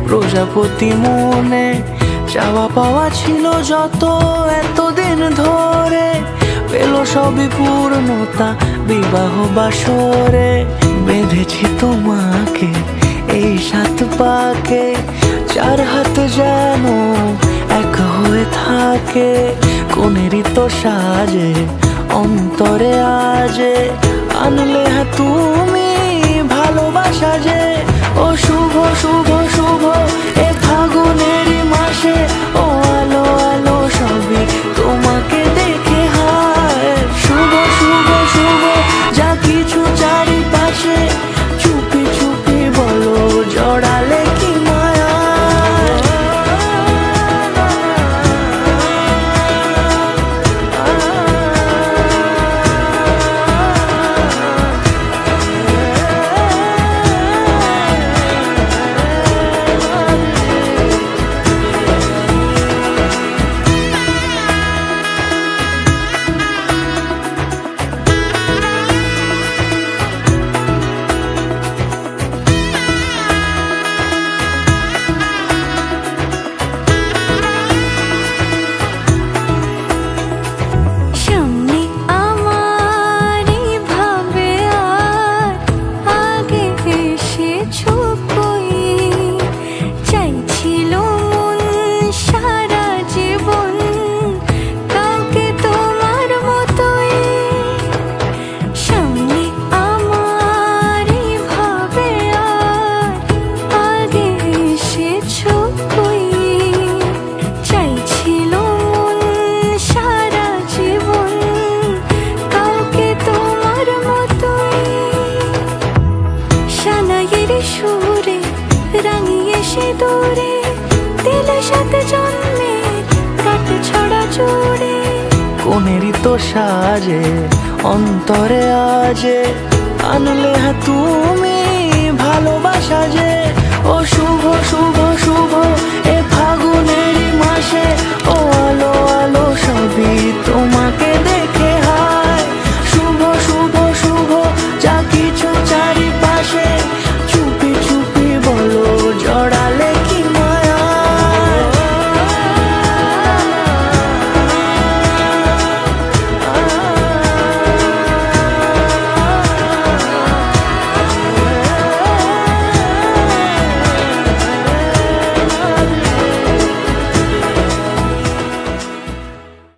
প্রজাপতি মনে চাওয়া পাওয়া ছিল যত এতদিন ধরে, পেল সবই পূর্ণতা বিবাহ বাসরে। বেঁধেছি তোমাকে এই 7 পাকে, 4 হাত যেন এক হয়ে থাকে। কোনেরই তো সাজে অন্তরে আজে, আনলে তুমি ভালোবাসা যে। ও শুভ শুভ শুভ এ ফাগুনেরই মাসে, ও আলো আলো সবই তোমাকে দেখে হায়। শুভ শুভ শুভ যা কিছু চারিপাশে, চুপি চুপি বলো জড়ালে কি মায়া। সুরে রাঙিয়ে সে দূরে, দিলে 7 জন্মের কাট ছড়া জোড়ে। কোনেরই তো সাজে অন্তরে আজে, আনলে তুমি ভালোবাসা যে। ও শুভ শুভ শুভ